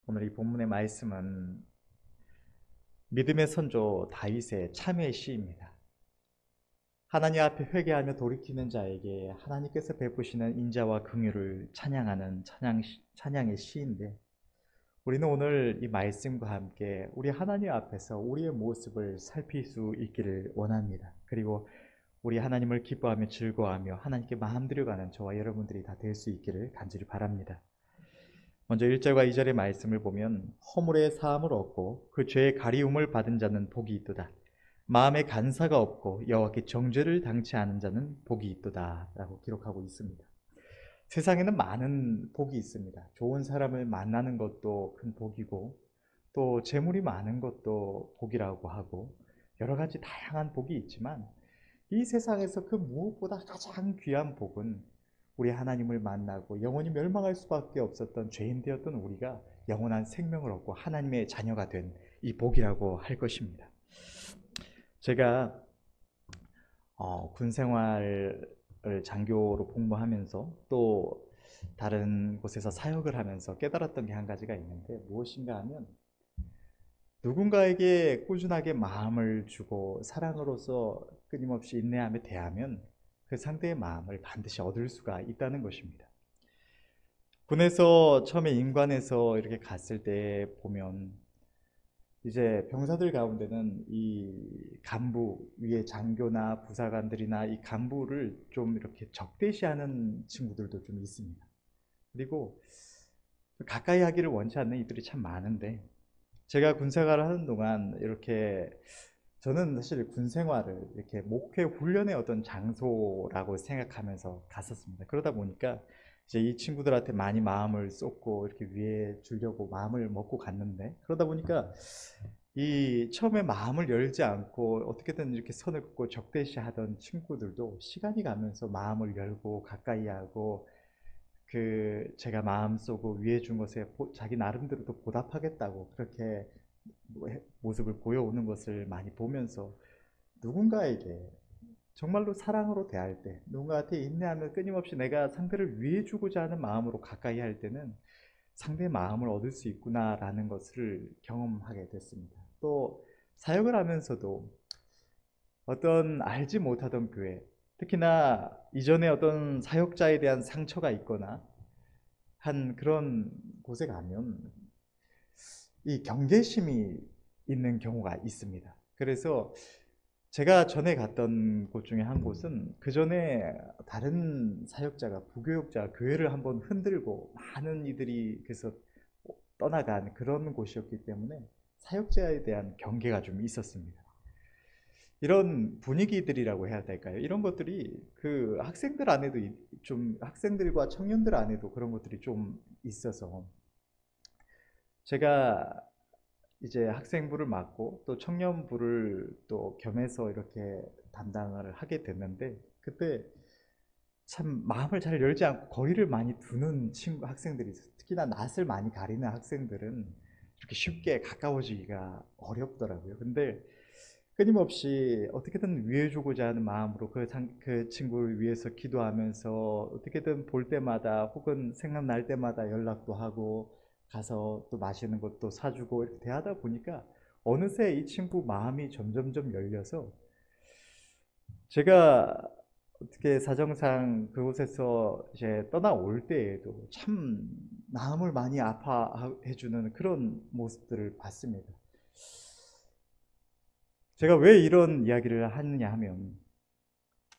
오늘 이 본문의 말씀은 믿음의 선조 다윗의 참회의 시입니다. 하나님 앞에 회개하며 돌이키는 자에게 하나님께서 베푸시는 인자와 긍휼을 찬양하는 찬양의 시인데, 우리는 오늘 이 말씀과 함께 우리 하나님 앞에서 우리의 모습을 살필 수 있기를 원합니다. 그리고 우리 하나님을 기뻐하며 즐거워하며 하나님께 마음 들여가는 저와 여러분들이 다 될 수 있기를 간절히 바랍니다. 먼저 1절과 2절의 말씀을 보면, 허물의 사함을 얻고 그 죄의 가리움을 받은 자는 복이 있도다. 마음에 간사가 없고 여호와께 정죄를 당치 않은 자는 복이 있도다 라고 기록하고 있습니다. 세상에는 많은 복이 있습니다. 좋은 사람을 만나는 것도 큰 복이고, 또 재물이 많은 것도 복이라고 하고, 여러 가지 다양한 복이 있지만 이 세상에서 그 무엇보다 가장 귀한 복은 우리 하나님을 만나고 영원히 멸망할 수밖에 없었던 죄인 되었던 우리가 영원한 생명을 얻고 하나님의 자녀가 된 이 복이라고 할 것입니다. 제가 군 생활을 장교로 복무하면서 또 다른 곳에서 사역을 하면서 깨달았던 게 한 가지가 있는데, 무엇인가 하면 누군가에게 꾸준하게 마음을 주고 사랑으로서 끊임없이 인내하며 대하면 그 상대의 마음을 반드시 얻을 수가 있다는 것입니다. 군에서 처음에 인관에서 이렇게 갔을 때 보면, 이제 병사들 가운데는 이 간부, 위에 장교나 부사관들이나 이 간부를 좀 이렇게 적대시하는 친구들도 좀 있습니다. 그리고 가까이 하기를 원치 않는 이들이 참 많은데, 제가 군 생활을 하는 동안 이렇게, 저는 사실 군 생활을 이렇게 목회 훈련의 어떤 장소라고 생각하면서 갔었습니다. 그러다 보니까 이제 이 친구들한테 많이 마음을 쏟고 이렇게 위해 주려고 마음을 먹고 갔는데, 그러다 보니까 이 처음에 마음을 열지 않고 어떻게든 이렇게 선을 긋고 적대시하던 친구들도 시간이 가면서 마음을 열고 가까이 하고, 제가 마음 쏘고 위해 준 것에 자기 나름대로 또 보답하겠다고 그렇게 모습을 보여오는 것을 많이 보면서, 누군가에게 정말로 사랑으로 대할 때, 누군가한테 인내하며 끊임없이 내가 상대를 위해 주고자 하는 마음으로 가까이 할 때는 상대의 마음을 얻을 수 있구나라는 것을 경험하게 됐습니다. 또 사역을 하면서도 어떤 알지 못하던 교회, 특히나 이전에 어떤 사역자에 대한 상처가 있거나 한 그런 곳에 가면 이 경계심이 있는 경우가 있습니다. 그래서 제가 전에 갔던 곳 중에 한 곳은, 그 전에 다른 사역자가, 부교육자가 교회를 한번 흔들고 많은 이들이 그래서 떠나간 그런 곳이었기 때문에 사역자에 대한 경계가 좀 있었습니다. 이런 분위기들이라고 해야 될까요? 이런 것들이 그 학생들 안에도 좀, 학생들과 청년들 안에도 그런 것들이 좀 있어서, 제가 이제 학생부를 맡고 또 청년부를 또 겸해서 이렇게 담당을 하게 됐는데, 그때 참 마음을 잘 열지 않고 거리를 많이 두는 학생들이 있어요. 특히나 낯을 많이 가리는 학생들은 이렇게 쉽게 가까워지기가 어렵더라고요. 근데 끊임없이 어떻게든 위해주고자 하는 마음으로 그 친구를 위해서 기도하면서, 어떻게든 볼 때마다 혹은 생각날 때마다 연락도 하고 가서 또 맛있는 것도 사주고 이렇게 대하다 보니까 어느새 이 친구 마음이 점점점 열려서, 제가 어떻게 사정상 그곳에서 이제 떠나올 때에도 참 마음을 많이 아파해주는 그런 모습들을 봤습니다. 제가 왜 이런 이야기를 하느냐 하면,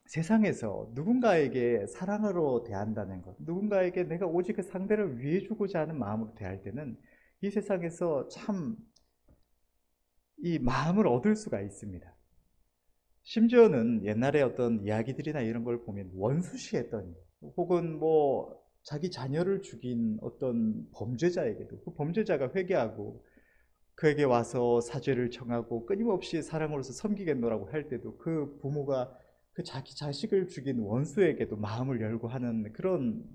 세상에서 누군가에게 사랑으로 대한다는 것, 누군가에게 내가 오직 그 상대를 위해 주고자 하는 마음으로 대할 때는 이 세상에서 참 이 마음을 얻을 수가 있습니다. 심지어는 옛날에 어떤 이야기들이나 이런 걸 보면, 원수시했던, 혹은 뭐 자기 자녀를 죽인 어떤 범죄자에게도 그 범죄자가 회개하고 그에게 와서 사죄를 청하고 끊임없이 사랑으로서 섬기겠노라고 할 때도, 그 부모가 그 자기 자식을 죽인 원수에게도 마음을 열고 하는 그런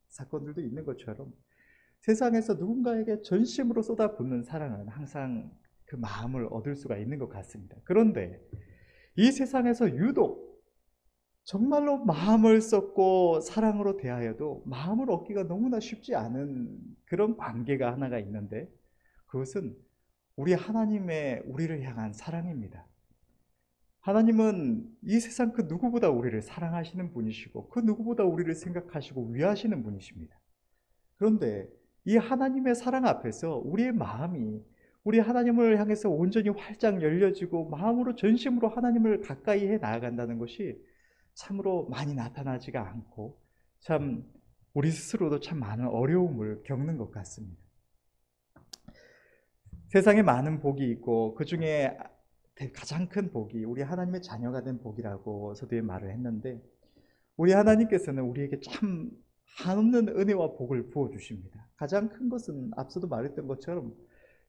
사건들도 있는 것처럼, 세상에서 누군가에게 전심으로 쏟아붓는 사랑은 항상 그 마음을 얻을 수가 있는 것 같습니다. 그런데 이 세상에서 유독 정말로 마음을 쏟고 사랑으로 대하여도 마음을 얻기가 너무나 쉽지 않은 그런 관계가 하나가 있는데, 그것은 우리 하나님의 우리를 향한 사랑입니다. 하나님은 이 세상 그 누구보다 우리를 사랑하시는 분이시고 그 누구보다 우리를 생각하시고 위하시는 분이십니다. 그런데 이 하나님의 사랑 앞에서 우리의 마음이 우리 하나님을 향해서 온전히 활짝 열려지고 마음으로 전심으로 하나님을 가까이 해 나아간다는 것이 참으로 많이 나타나지가 않고 참 우리 스스로도 참 많은 어려움을 겪는 것 같습니다. 세상에 많은 복이 있고 그 중에 가장 큰 복이 우리 하나님의 자녀가 된 복이라고 서두에 말을 했는데, 우리 하나님께서는 우리에게 참 한없는 은혜와 복을 부어주십니다. 가장 큰 것은 앞서도 말했던 것처럼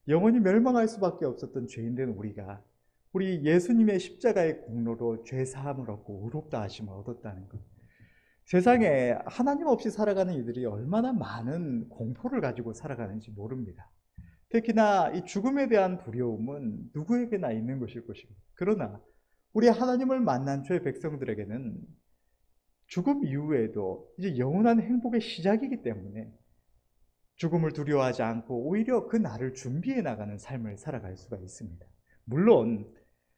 영원히 멸망할 수밖에 없었던 죄인된 우리가 우리 예수님의 십자가의 공로로 죄사함을 얻고 의롭다 하심을 얻었다는 것. 세상에 하나님 없이 살아가는 이들이 얼마나 많은 공포를 가지고 살아가는지 모릅니다. 특히나 이 죽음에 대한 두려움은 누구에게나 있는 것일 것입니다. 그러나 우리 하나님을 만난 죄 백성들에게는 죽음 이후에도 이제 영원한 행복의 시작이기 때문에 죽음을 두려워하지 않고 오히려 그 날을 준비해 나가는 삶을 살아갈 수가 있습니다. 물론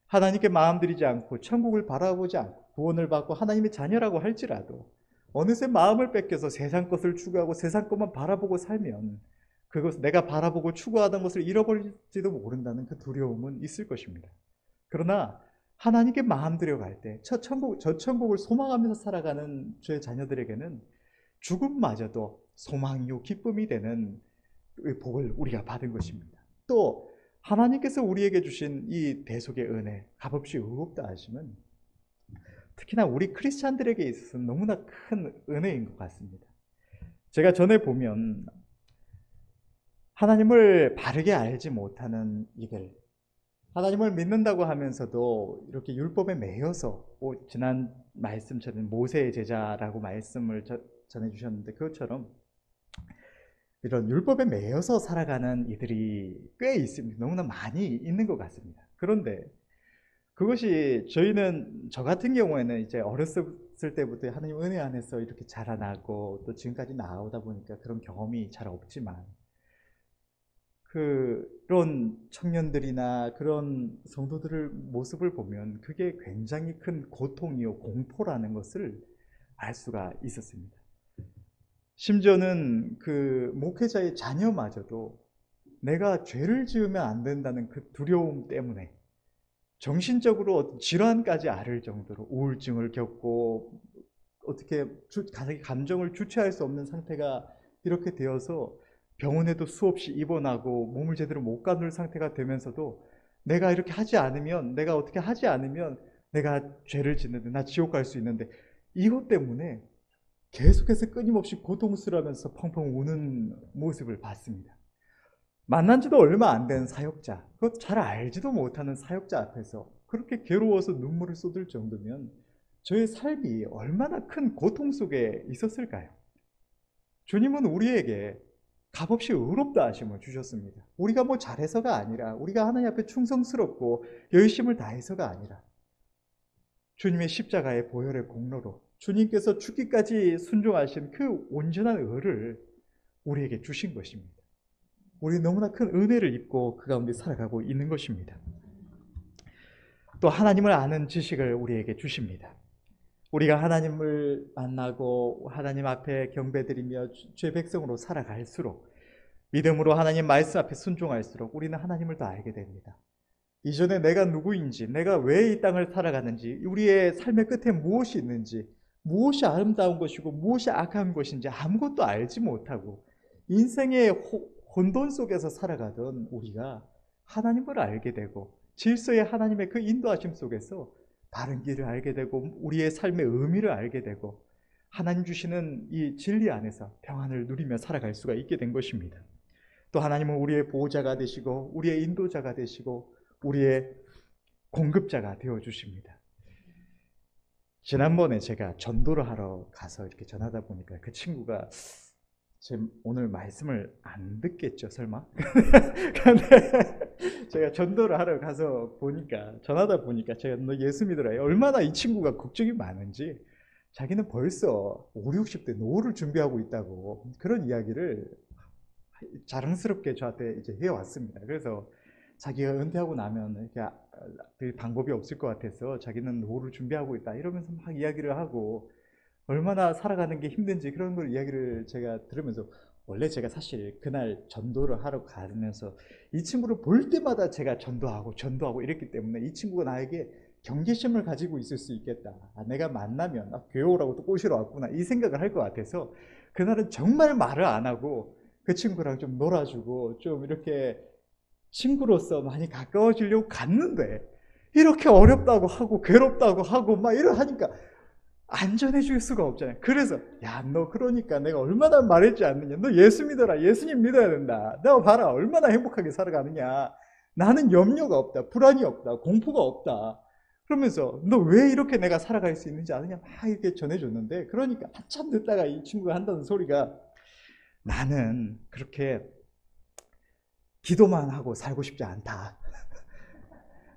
하나님께 마음들이지 않고 천국을 바라보지 않고 구원을 받고 하나님의 자녀라고 할지라도 어느새 마음을 뺏겨서 세상 것을 추구하고 세상 것만 바라보고 살면 그것 내가 바라보고 추구하던 것을 잃어버릴지도 모른다는 그 두려움은 있을 것입니다. 그러나 하나님께 마음 들여갈 때 저 천국을 소망하면서 살아가는 주의 자녀들에게는 죽음마저도 소망이요 기쁨이 되는 복을 우리가 받은 것입니다. 또 하나님께서 우리에게 주신 이 대속의 은혜, 값없이 의롭다 하심은 특히나 우리 크리스찬들에게 있어서는 너무나 큰 은혜인 것 같습니다. 제가 전에 보면 하나님을 바르게 알지 못하는 이들, 하나님을 믿는다고 하면서도 이렇게 율법에 매여서 지난 말씀처럼 모세의 제자라고 말씀을 전해주셨는데 그것처럼 이런 율법에 매여서 살아가는 이들이 꽤 있습니다. 너무나 많이 있는 것 같습니다. 그런데 그것이 저 같은 경우에는 이제 어렸을 때부터 하나님 은혜 안에서 이렇게 자라나고 또 지금까지 나오다 보니까 그런 경험이 잘 없지만 그런 청년들이나 그런 성도들의 모습을 보면 그게 굉장히 큰 고통이요 공포라는 것을 알 수가 있었습니다. 심지어는 그 목회자의 자녀마저도 내가 죄를 지으면 안 된다는 그 두려움 때문에 정신적으로 질환까지 앓을 정도로 우울증을 겪고 어떻게 자기 감정을 주체할 수 없는 상태가 이렇게 되어서 병원에도 수없이 입원하고 몸을 제대로 못 가눌 상태가 되면서도 내가 이렇게 하지 않으면 내가 어떻게 하지 않으면 내가 죄를 짓는데 나 지옥 갈 수 있는데 이것 때문에 계속해서 끊임없이 고통스러워하면서 펑펑 우는 모습을 봤습니다. 만난 지도 얼마 안 된 사역자, 그것 잘 알지도 못하는 사역자 앞에서 그렇게 괴로워서 눈물을 쏟을 정도면 저의 삶이 얼마나 큰 고통 속에 있었을까요? 주님은 우리에게 값없이 의롭다 하심을 주셨습니다. 우리가 뭐 잘해서가 아니라 우리가 하나님 앞에 충성스럽고 열심을 다해서가 아니라 주님의 십자가의 보혈의 공로로 주님께서 죽기까지 순종하신 그 온전한 의를 우리에게 주신 것입니다. 우리는 너무나 큰 은혜를 입고 그 가운데 살아가고 있는 것입니다. 또 하나님을 아는 지식을 우리에게 주십니다. 우리가 하나님을 만나고 하나님 앞에 경배드리며 주의 백성으로 살아갈수록 믿음으로 하나님 말씀 앞에 순종할수록 우리는 하나님을 더 알게 됩니다. 이전에 내가 누구인지, 내가 왜 이 땅을 살아가는지, 우리의 삶의 끝에 무엇이 있는지, 무엇이 아름다운 것이고 무엇이 악한 것인지 아무것도 알지 못하고 인생의 혼돈 속에서 살아가던 우리가 하나님을 알게 되고 질서의 하나님의 그 인도하심 속에서 바른 길을 알게 되고 우리의 삶의 의미를 알게 되고 하나님 주시는 이 진리 안에서 평안을 누리며 살아갈 수가 있게 된 것입니다. 또 하나님은 우리의 보호자가 되시고 우리의 인도자가 되시고 우리의 공급자가 되어주십니다. 지난번에 제가 전도를 하러 가서 이렇게 전하다 보니까 그 친구가 제 오늘 말씀을 안 듣겠죠, 설마? 근데 제가 전도를 하러 가서 보니까, 전하다 보니까 제가 너 예수 믿으라. 얼마나 이 친구가 걱정이 많은지 자기는 벌써 5, 60대 노후를 준비하고 있다고 그런 이야기를 자랑스럽게 저한테 이제 해왔습니다. 그래서 자기가 은퇴하고 나면 이렇게 그 방법이 없을 것 같아서 자기는 노후를 준비하고 있다 이러면서 막 이야기를 하고 얼마나 살아가는 게 힘든지 그런 걸 이야기를 제가 들으면서 원래 제가 사실 그날 전도를 하러 가면서 이 친구를 볼 때마다 제가 전도하고 이랬기 때문에 이 친구가 나에게 경계심을 가지고 있을 수 있겠다. 내가 만나면 교회 오라고 또 꼬시러 왔구나 이 생각을 할 것 같아서 그날은 정말 말을 안 하고 그 친구랑 좀 놀아주고 좀 이렇게 친구로서 많이 가까워지려고 갔는데 이렇게 어렵다고 하고 괴롭다고 하고 막 이러 하니까 안전해 줄 수가 없잖아요. 그래서 야, 너 그러니까 내가 얼마나 말했지 않느냐. 너 예수 믿어라. 예수님 믿어야 된다. 너 봐라. 얼마나 행복하게 살아가느냐. 나는 염려가 없다. 불안이 없다. 공포가 없다. 그러면서 너 왜 이렇게 내가 살아갈 수 있는지 아느냐. 막 이렇게 전해줬는데 그러니까 한참 듣다가 이 친구가 한다는 소리가 나는 그렇게 기도만 하고 살고 싶지 않다.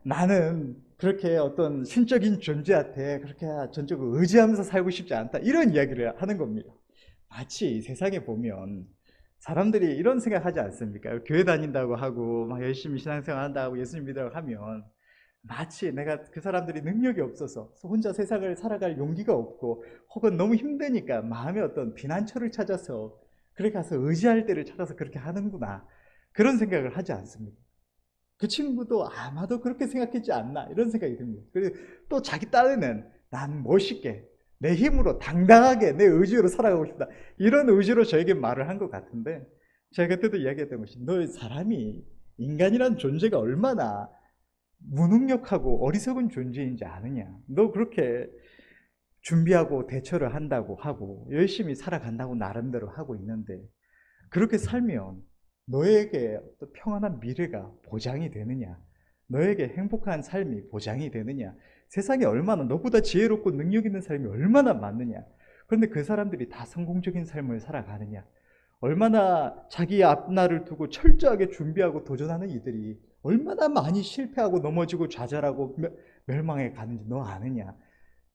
나는 그렇게 어떤 신적인 존재한테 그렇게 전적으로 의지하면서 살고 싶지 않다. 이런 이야기를 하는 겁니다. 마치 세상에 보면 사람들이 이런 생각하지 않습니까? 교회 다닌다고 하고 막 열심히 신앙생활 한다고 예수님 믿으라고 하면 마치 내가 그 사람들이 능력이 없어서 혼자 세상을 살아갈 용기가 없고 혹은 너무 힘드니까 마음의 어떤 비난처를 찾아서 그렇게 가서 의지할 때를 찾아서 그렇게 하는구나. 그런 생각을 하지 않습니다. 그 친구도 아마도 그렇게 생각했지 않나 이런 생각이 듭니다. 그리고 또 자기 딴에는 난 멋있게 내 힘으로 당당하게 내 의지로 살아가고 싶다 이런 의지로 저에게 말을 한 것 같은데 제가 그때도 이야기했던 것이 너 사람이 인간이란 존재가 얼마나 무능력하고 어리석은 존재인지 아느냐. 너 그렇게 준비하고 대처를 한다고 하고 열심히 살아간다고 나름대로 하고 있는데 그렇게 살면 너에게 평안한 미래가 보장이 되느냐? 너에게 행복한 삶이 보장이 되느냐? 세상에 얼마나 너보다 지혜롭고 능력 있는 사람이 얼마나 많느냐? 그런데 그 사람들이 다 성공적인 삶을 살아가느냐? 얼마나 자기 앞날을 두고 철저하게 준비하고 도전하는 이들이 얼마나 많이 실패하고 넘어지고 좌절하고 멸망해 가는지 너 아느냐?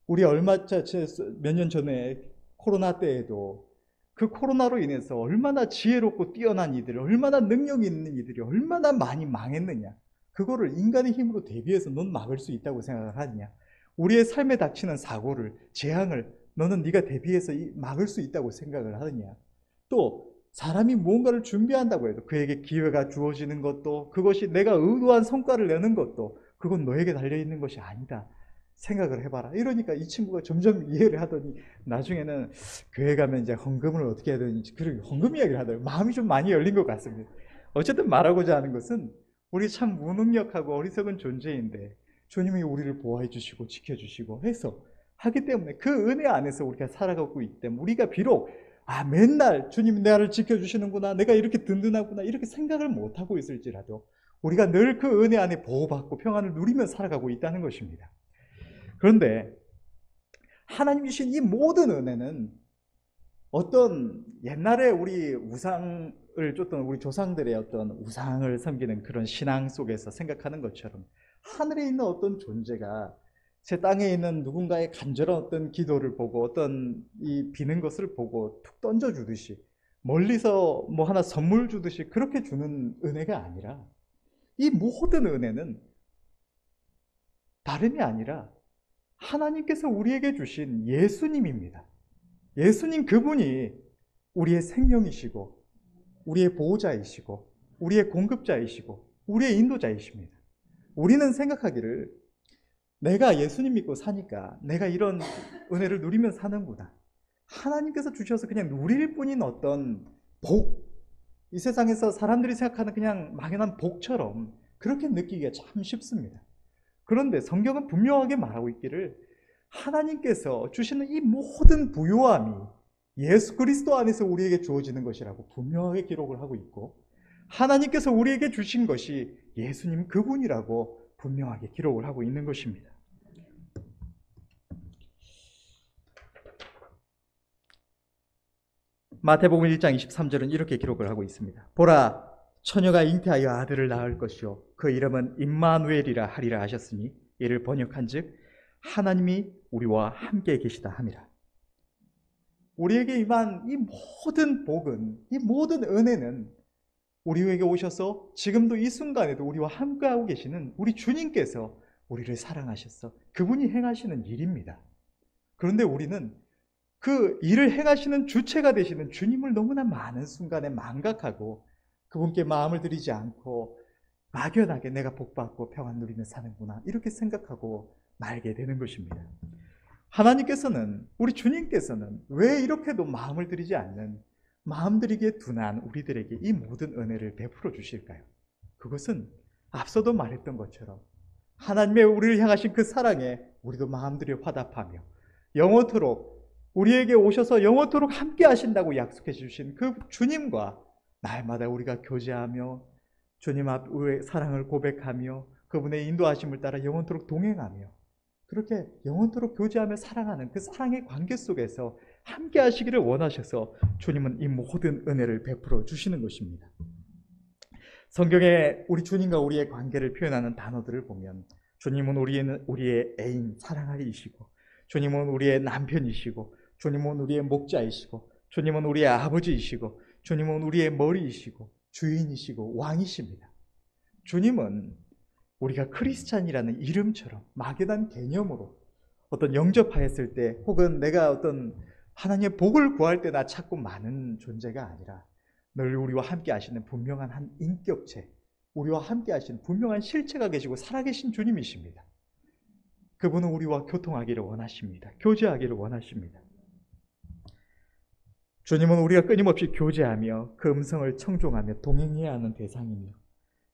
우리 몇 년 전에 코로나 때에도 그 코로나로 인해서 얼마나 지혜롭고 뛰어난 이들, 얼마나 능력 있는 이들이 얼마나 많이 망했느냐. 그거를 인간의 힘으로 대비해서 넌 막을 수 있다고 생각을 하느냐. 우리의 삶에 닥치는 사고를, 재앙을 너는 네가 대비해서 막을 수 있다고 생각을 하느냐. 또 사람이 무언가를 준비한다고 해도 그에게 기회가 주어지는 것도 그것이 내가 의도한 성과를 내는 것도 그건 너에게 달려있는 것이 아니다. 생각을 해봐라. 이러니까 이 친구가 점점 이해를 하더니 나중에는 교회 가면 이제 헌금을 어떻게 해야 되는지 그런 헌금 이야기를 하더라고요. 마음이 좀 많이 열린 것 같습니다. 어쨌든 말하고자 하는 것은 우리 참 무능력하고 어리석은 존재인데 주님이 우리를 보호해 주시고 지켜주시고 해서 하기 때문에 그 은혜 안에서 우리가 살아가고 있기 때문에 우리가 비록 맨날 주님이 나를 지켜주시는구나 내가 이렇게 든든하구나 이렇게 생각을 못하고 있을지라도 우리가 늘 그 은혜 안에 보호받고 평안을 누리며 살아가고 있다는 것입니다. 그런데 하나님 주신 이 모든 은혜는 어떤 옛날에 우리 우상을 쫓던 우리 조상들의 어떤 우상을 섬기는 그런 신앙 속에서 생각하는 것처럼 하늘에 있는 어떤 존재가 제 땅에 있는 누군가의 간절한 어떤 기도를 보고 어떤 이 비는 것을 보고 툭 던져주듯이 멀리서 뭐 하나 선물 주듯이 그렇게 주는 은혜가 아니라 이 모든 은혜는 다름이 아니라 하나님께서 우리에게 주신 예수님입니다. 예수님 그분이 우리의 생명이시고 우리의 보호자이시고 우리의 공급자이시고 우리의 인도자이십니다. 우리는 생각하기를 내가 예수님 믿고 사니까 내가 이런 은혜를 누리면 사는구나. 하나님께서 주셔서 그냥 누릴 뿐인 어떤 복, 이 세상에서 사람들이 생각하는 그냥 막연한 복처럼 그렇게 느끼기가 참 쉽습니다. 그런데 성경은 분명하게 말하고 있기를 하나님께서 주시는 이 모든 부요함이 예수 그리스도 안에서 우리에게 주어지는 것이라고 분명하게 기록을 하고 있고 하나님께서 우리에게 주신 것이 예수님 그분이라고 분명하게 기록을 하고 있는 것입니다. 마태복음 1장 23절은 이렇게 기록을 하고 있습니다. 보라, 처녀가 잉태하여 아들을 낳을 것이요 그 이름은 임마누엘이라 하리라 하셨으니 이를 번역한즉 하나님이 우리와 함께 계시다 함이라. 우리에게 임한 이 모든 복은 이 모든 은혜는 우리에게 오셔서 지금도 이 순간에도 우리와 함께하고 계시는 우리 주님께서 우리를 사랑하셨어. 그분이 행하시는 일입니다. 그런데 우리는 그 일을 행하시는 주체가 되시는 주님을 너무나 많은 순간에 망각하고 그분께 마음을 들이지 않고 막연하게 내가 복받고 평안 누리며 사는구나 이렇게 생각하고 말게 되는 것입니다. 하나님께서는, 우리 주님께서는 왜 이렇게도 마음을 들이지 않는, 마음 들이기에 둔한 우리들에게 이 모든 은혜를 베풀어 주실까요? 그것은 앞서도 말했던 것처럼 하나님의 우리를 향하신 그 사랑에 우리도 마음 들여 화답하며 영원토록 우리에게 오셔서 영원토록 함께 하신다고 약속해 주신 그 주님과 날마다 우리가 교제하며 주님 앞의 사랑을 고백하며 그분의 인도하심을 따라 영원토록 동행하며 그렇게 영원토록 교제하며 사랑하는 그 사랑의 관계 속에서 함께 하시기를 원하셔서 주님은 이 모든 은혜를 베풀어 주시는 것입니다. 성경에 우리 주님과 우리의 관계를 표현하는 단어들을 보면 주님은 우리의 애인, 사랑아리이시고 주님은 우리의 남편이시고 주님은 우리의 목자이시고 주님은 우리의 아버지이시고 주님은 우리의 머리이시고 주인이시고 왕이십니다. 주님은 우리가 크리스찬이라는 이름처럼 막연한 개념으로 어떤 영접하였을 때 혹은 내가 어떤 하나님의 복을 구할 때나 찾고 많은 존재가 아니라 늘 우리와 함께 하시는 분명한 한 인격체, 우리와 함께 하시는 분명한 실체가 계시고 살아계신 주님이십니다. 그분은 우리와 교통하기를 원하십니다. 교제하기를 원하십니다. 주님은 우리가 끊임없이 교제하며 그 음성을 청종하며 동행해야 하는 대상이며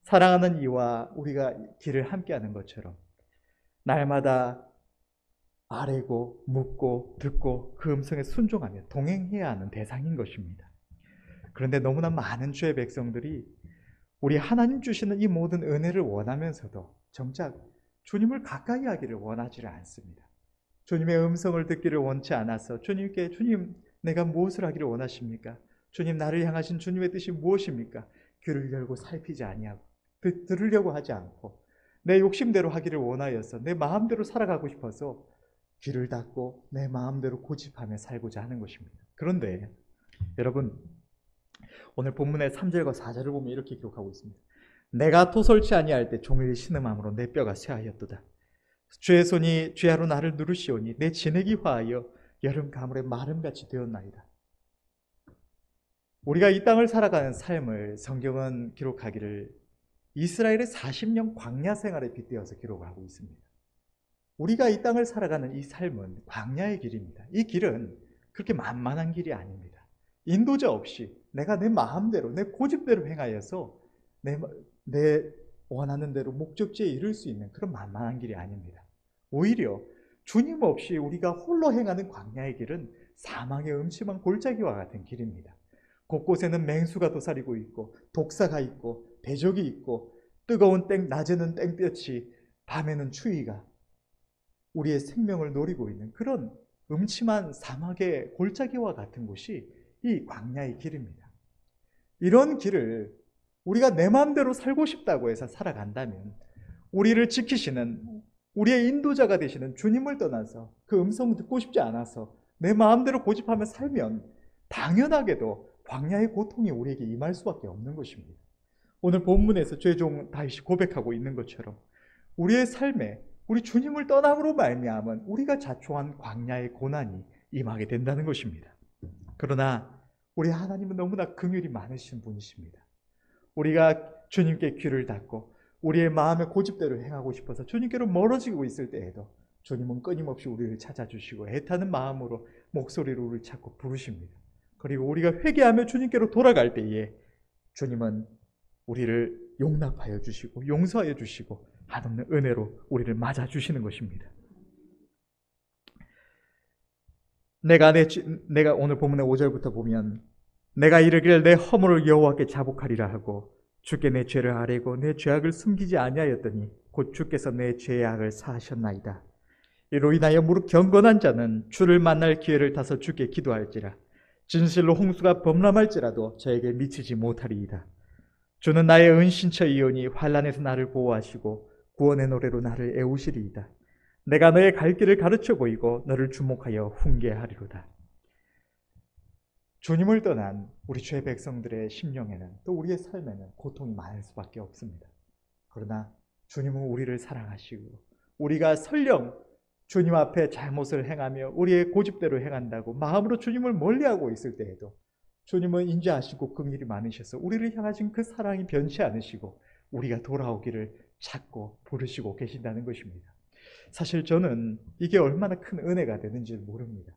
사랑하는 이와 우리가 길을 함께하는 것처럼 날마다 아뢰고 묻고 듣고 그 음성에 순종하며 동행해야 하는 대상인 것입니다. 그런데 너무나 많은 주의 백성들이 우리 하나님 주시는 이 모든 은혜를 원하면서도 정작 주님을 가까이 하기를 원하지를 않습니다. 주님의 음성을 듣기를 원치 않아서 주님께 주님 내가 무엇을 하기를 원하십니까? 주님 나를 향하신 주님의 뜻이 무엇입니까? 귀를 열고 살피지 아니하고 들으려고 하지 않고 내 욕심대로 하기를 원하여서 내 마음대로 살아가고 싶어서 귀를 닫고 내 마음대로 고집하며 살고자 하는 것입니다. 그런데 여러분 오늘 본문의 3절과 4절을 보면 이렇게 기록하고 있습니다. 내가 토설치 아니할 때 종일 신음함으로 내 뼈가 쇠하였도다. 주의 손이 죄하로 나를 누르시오니 내 진액이 화하여 여름 가물의 마름같이 되었나이다. 우리가 이 땅을 살아가는 삶을 성경은 기록하기를 이스라엘의 40년 광야 생활에 빗대어서 기록을 하고 있습니다. 우리가 이 땅을 살아가는 이 삶은 광야의 길입니다. 이 길은 그렇게 만만한 길이 아닙니다. 인도자 없이 내가 내 마음대로 내 고집대로 행하여서 내 원하는 대로 목적지에 이를 수 있는 그런 만만한 길이 아닙니다. 오히려 주님 없이 우리가 홀로 행하는 광야의 길은 사망의 음침한 골짜기와 같은 길입니다. 곳곳에는 맹수가 도사리고 있고 독사가 있고 대적이 있고 뜨거운 낮에는 땡볕이 밤에는 추위가 우리의 생명을 노리고 있는 그런 음침한 사막의 골짜기와 같은 곳이 이 광야의 길입니다. 이런 길을 우리가 내 마음대로 살고 싶다고 해서 살아간다면 우리를 지키시는 우리의 인도자가 되시는 주님을 떠나서 그 음성을 듣고 싶지 않아서 내 마음대로 고집하며 살면 당연하게도 광야의 고통이 우리에게 임할 수밖에 없는 것입니다. 오늘 본문에서 죄종 다윗이 고백하고 있는 것처럼 우리의 삶에 우리 주님을 떠남으로 말미암은 우리가 자초한 광야의 고난이 임하게 된다는 것입니다. 그러나 우리 하나님은 너무나 긍휼이 많으신 분이십니다. 우리가 주님께 귀를 닫고 우리의 마음의 고집대로 행하고 싶어서 주님께로 멀어지고 있을 때에도 주님은 끊임없이 우리를 찾아주시고 애타는 마음으로 목소리로 우리를 찾고 부르십니다. 그리고 우리가 회개하며 주님께로 돌아갈 때에 주님은 우리를 용납하여 주시고 용서하여 주시고 한없는 은혜로 우리를 맞아주시는 것입니다. 내가 오늘 본문의 5절부터 보면 내가 이르기를 내 허물을 여호와께 자복하리라 하고 주께 내 죄를 아뢰고 내 죄악을 숨기지 아니하였더니 곧 주께서 내 죄악을 사하셨나이다. 이로 인하여 무릇 경건한 자는 주를 만날 기회를 타서 주께 기도할지라. 진실로 홍수가 범람할지라도 저에게 미치지 못하리이다. 주는 나의 은신처이오니 환난에서 나를 보호하시고 구원의 노래로 나를 애우시리이다. 내가 너의 갈 길을 가르쳐 보이고 너를 주목하여 훈계하리로다. 주님을 떠난 우리 주의 백성들의 심령에는 또 우리의 삶에는 고통이 많을 수밖에 없습니다. 그러나 주님은 우리를 사랑하시고 우리가 설령 주님 앞에 잘못을 행하며 우리의 고집대로 행한다고 마음으로 주님을 멀리하고 있을 때에도 주님은 인자하시고 긍휼이 많으셔서 우리를 향하신 그 사랑이 변치 않으시고 우리가 돌아오기를 찾고 부르시고 계신다는 것입니다. 사실 저는 이게 얼마나 큰 은혜가 되는지 모릅니다.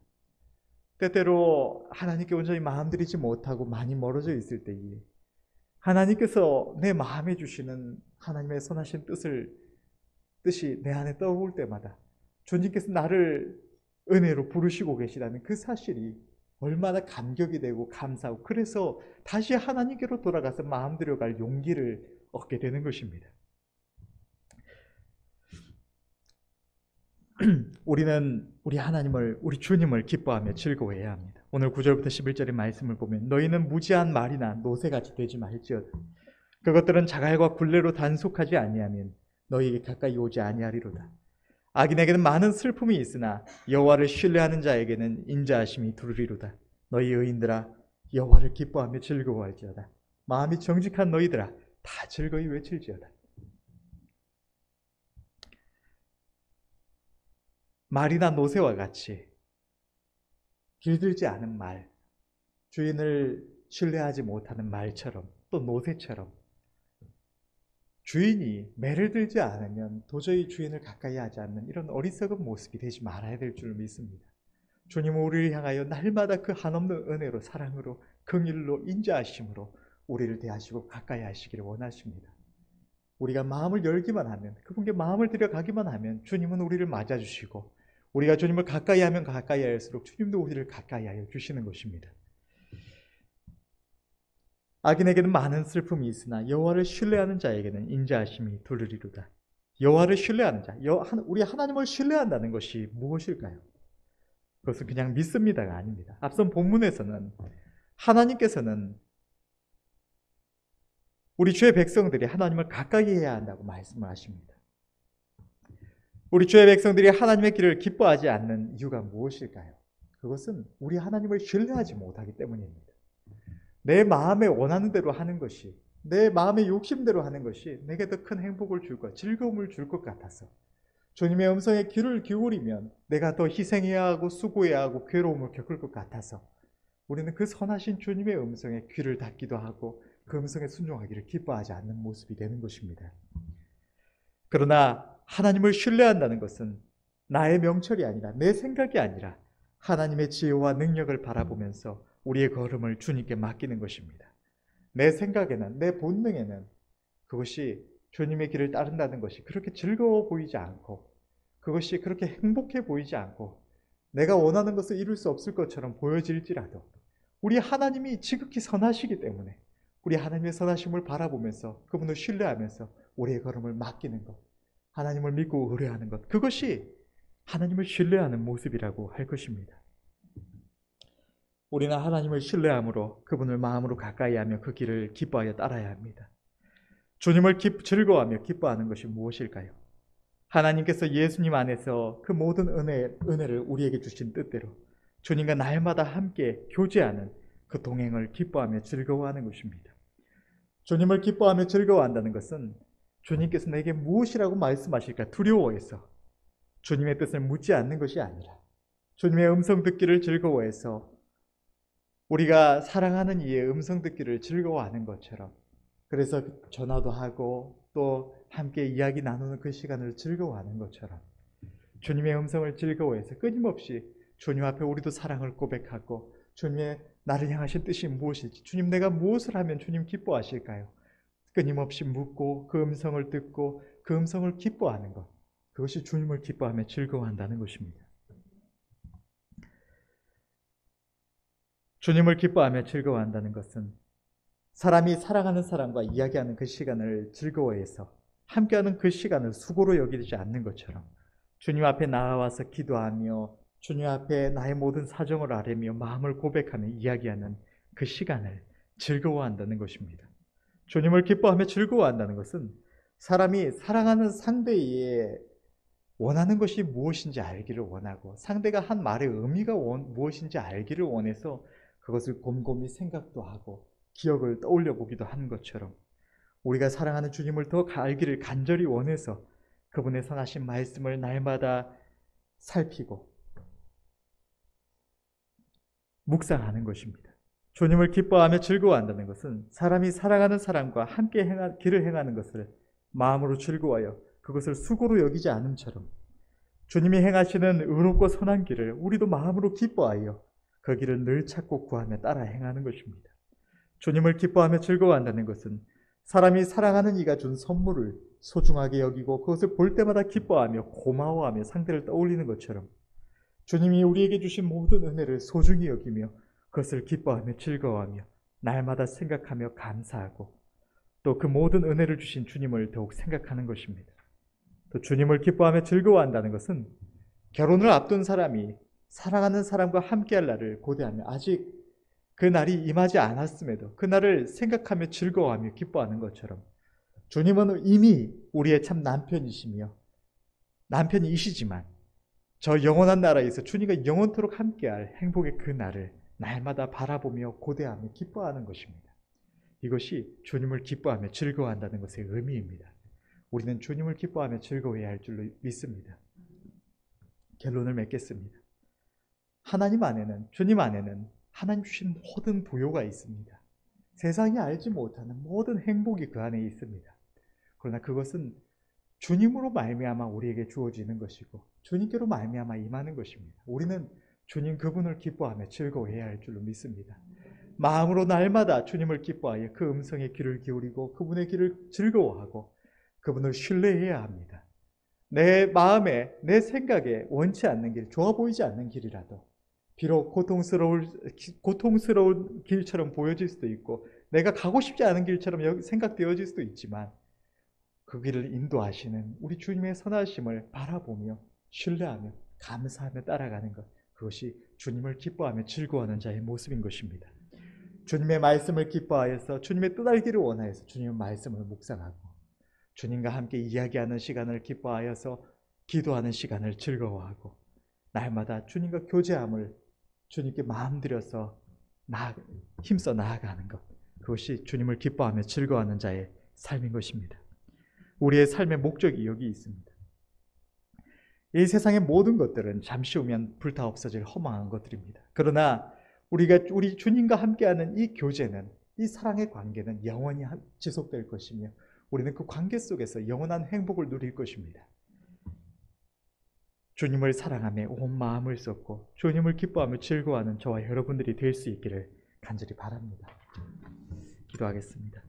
때때로 하나님께 온전히 마음 들이지 못하고 많이 멀어져 있을 때에 하나님께서 내 마음에 주시는 하나님의 선하신 뜻이 내 안에 떠올 때마다 주님께서 나를 은혜로 부르시고 계시다는 그 사실이 얼마나 감격이 되고 감사하고 그래서 다시 하나님께로 돌아가서 마음 들여갈 용기를 얻게 되는 것입니다. 우리는 우리 하나님을, 우리 주님을 기뻐하며 즐거워해야 합니다. 오늘 9절부터 11절의 말씀을 보면 너희는 무지한 말이나 노새같이 되지 말지어다. 그것들은 자갈과 굴레로 단속하지 아니하면 너희에게 가까이 오지 아니하리로다. 악인에게는 많은 슬픔이 있으나 여호와를 신뢰하는 자에게는 인자하심이 두르리로다. 너희 의인들아 여호와를 기뻐하며 즐거워할지어다. 마음이 정직한 너희들아 다 즐거이 외칠지어다. 말이나 노새와 같이 길들지 않은 말, 주인을 신뢰하지 못하는 말처럼 또 노새처럼 주인이 매를 들지 않으면 도저히 주인을 가까이 하지 않는 이런 어리석은 모습이 되지 말아야 될 줄 믿습니다. 주님은 우리를 향하여 날마다 그 한없는 은혜로 사랑으로 긍휼로 인자하심으로 우리를 대하시고 가까이 하시기를 원하십니다. 우리가 마음을 열기만 하면 그분께 마음을 들여가기만 하면 주님은 우리를 맞아주시고 우리가 주님을 가까이 하면 가까이 할수록 주님도 우리를 가까이 하여 주시는 것입니다. 악인에게는 많은 슬픔이 있으나 여호와를 신뢰하는 자에게는 인자하심이 두르리로다. 여호와를 신뢰하는 자, 우리 하나님을 신뢰한다는 것이 무엇일까요? 그것은 그냥 믿습니다가 아닙니다. 앞선 본문에서는 하나님께서는 우리 주의 백성들이 하나님을 가까이 해야 한다고 말씀을 하십니다. 우리 주의 백성들이 하나님의 길을 기뻐하지 않는 이유가 무엇일까요? 그것은 우리 하나님을 신뢰하지 못하기 때문입니다. 내 마음에 원하는 대로 하는 것이, 내 마음의 욕심대로 하는 것이 내게 더 큰 행복을 줄 것, 즐거움을 줄 것 같아서 주님의 음성에 귀를 기울이면 내가 더 희생해야 하고 수고해야 하고 괴로움을 겪을 것 같아서 우리는 그 선하신 주님의 음성에 귀를 닫기도 하고 그 음성에 순종하기를 기뻐하지 않는 모습이 되는 것입니다. 그러나 하나님을 신뢰한다는 것은 나의 명철이 아니라 내 생각이 아니라 하나님의 지혜와 능력을 바라보면서 우리의 걸음을 주님께 맡기는 것입니다. 내 생각에는, 내 본능에는 그것이 주님의 길을 따른다는 것이 그렇게 즐거워 보이지 않고 그것이 그렇게 행복해 보이지 않고 내가 원하는 것을 이룰 수 없을 것처럼 보여질지라도 우리 하나님이 지극히 선하시기 때문에 우리 하나님의 선하심을 바라보면서 그분을 신뢰하면서 우리의 걸음을 맡기는 것, 하나님을 믿고 의뢰하는 것, 그것이 하나님을 신뢰하는 모습이라고 할 것입니다. 우리는 하나님을 신뢰함으로 그분을 마음으로 가까이 하며 그 길을 기뻐하여 따라야 합니다. 주님을 즐거워하며 기뻐하는 것이 무엇일까요? 하나님께서 예수님 안에서 그 모든 은혜를 우리에게 주신 뜻대로 주님과 날마다 함께 교제하는 그 동행을 기뻐하며 즐거워하는 것입니다. 주님을 기뻐하며 즐거워한다는 것은 주님께서 내게 무엇이라고 말씀하실까 두려워해서 주님의 뜻을 묻지 않는 것이 아니라 주님의 음성 듣기를 즐거워해서 우리가 사랑하는 이의 음성 듣기를 즐거워하는 것처럼 그래서 전화도 하고 또 함께 이야기 나누는 그 시간을 즐거워하는 것처럼 주님의 음성을 즐거워해서 끊임없이 주님 앞에 우리도 사랑을 고백하고 주님의 나를 향하신 뜻이 무엇일지, 주님 내가 무엇을 하면 주님 기뻐하실까요? 끊임없이 묻고 그 음성을 듣고 그 음성을 기뻐하는 것, 그것이 주님을 기뻐하며 즐거워한다는 것입니다. 주님을 기뻐하며 즐거워한다는 것은 사람이 사랑하는 사람과 이야기하는 그 시간을 즐거워해서 함께하는 그 시간을 수고로 여기지 않는 것처럼 주님 앞에 나와서 기도하며 주님 앞에 나의 모든 사정을 아뢰며 마음을 고백하며 이야기하는 그 시간을 즐거워한다는 것입니다. 주님을 기뻐하며 즐거워한다는 것은 사람이 사랑하는 상대의 원하는 것이 무엇인지 알기를 원하고 상대가 한 말의 의미가 무엇인지 알기를 원해서 그것을 곰곰이 생각도 하고 기억을 떠올려 보기도 하는 것처럼 우리가 사랑하는 주님을 더 알기를 간절히 원해서 그분의 선하신 말씀을 날마다 살피고 묵상하는 것입니다. 주님을 기뻐하며 즐거워한다는 것은 사람이 사랑하는 사람과 함께 길을 행하는 것을 마음으로 즐거워하여 그것을 수고로 여기지 않음처럼 주님이 행하시는 의롭고 선한 길을 우리도 마음으로 기뻐하여 그 길을 늘 찾고 구하며 따라 행하는 것입니다. 주님을 기뻐하며 즐거워한다는 것은 사람이 사랑하는 이가 준 선물을 소중하게 여기고 그것을 볼 때마다 기뻐하며 고마워하며 상대를 떠올리는 것처럼 주님이 우리에게 주신 모든 은혜를 소중히 여기며 그것을 기뻐하며 즐거워하며 날마다 생각하며 감사하고 또 그 모든 은혜를 주신 주님을 더욱 생각하는 것입니다. 또 주님을 기뻐하며 즐거워한다는 것은 결혼을 앞둔 사람이 사랑하는 사람과 함께할 날을 고대하며 아직 그 날이 임하지 않았음에도 그 날을 생각하며 즐거워하며 기뻐하는 것처럼 주님은 이미 우리의 참 남편이시지만 저 영원한 나라에서 주님과 영원토록 함께할 행복의 그 날을 날마다 바라보며 고대하며 기뻐하는 것입니다. 이것이 주님을 기뻐하며 즐거워한다는 것의 의미입니다. 우리는 주님을 기뻐하며 즐거워해야 할 줄로 믿습니다. 결론을 맺겠습니다. 하나님 안에는, 주님 안에는 하나님 주신 모든 부요가 있습니다. 세상이 알지 못하는 모든 행복이 그 안에 있습니다. 그러나 그것은 주님으로 말미암아 우리에게 주어지는 것이고 주님께로 말미암아 임하는 것입니다. 우리는 주님 그분을 기뻐하며 즐거워해야 할 줄로 믿습니다. 마음으로 날마다 주님을 기뻐하여 그 음성에 귀를 기울이고 그분의 길을 즐거워하고 그분을 신뢰해야 합니다. 내 마음에, 내 생각에 원치 않는 길, 좋아 보이지 않는 길이라도 비록 고통스러운 길처럼 보여질 수도 있고 내가 가고 싶지 않은 길처럼 생각되어질 수도 있지만 그 길을 인도하시는 우리 주님의 선하심을 바라보며 신뢰하며 감사하며 따라가는 것, 그것이 주님을 기뻐하며 즐거워하는 자의 모습인 것입니다. 주님의 말씀을 기뻐하여서 주님의 뜻 알기를 원하여서 주님의 말씀을 묵상하고 주님과 함께 이야기하는 시간을 기뻐하여서 기도하는 시간을 즐거워하고 날마다 주님과 교제함을 주님께 마음 들여서 힘써 나아가는 것, 그것이 주님을 기뻐하며 즐거워하는 자의 삶인 것입니다. 우리의 삶의 목적이 여기 있습니다. 이 세상의 모든 것들은 잠시 후면 불타 없어질 허망한 것들입니다. 그러나 우리 주님과 함께하는 이 교제는, 이 사랑의 관계는 영원히 지속될 것이며 우리는 그 관계 속에서 영원한 행복을 누릴 것입니다. 주님을 사랑하며 온 마음을 쏟고 주님을 기뻐하며 즐거워하는 저와 여러분들이 될 수 있기를 간절히 바랍니다. 기도하겠습니다.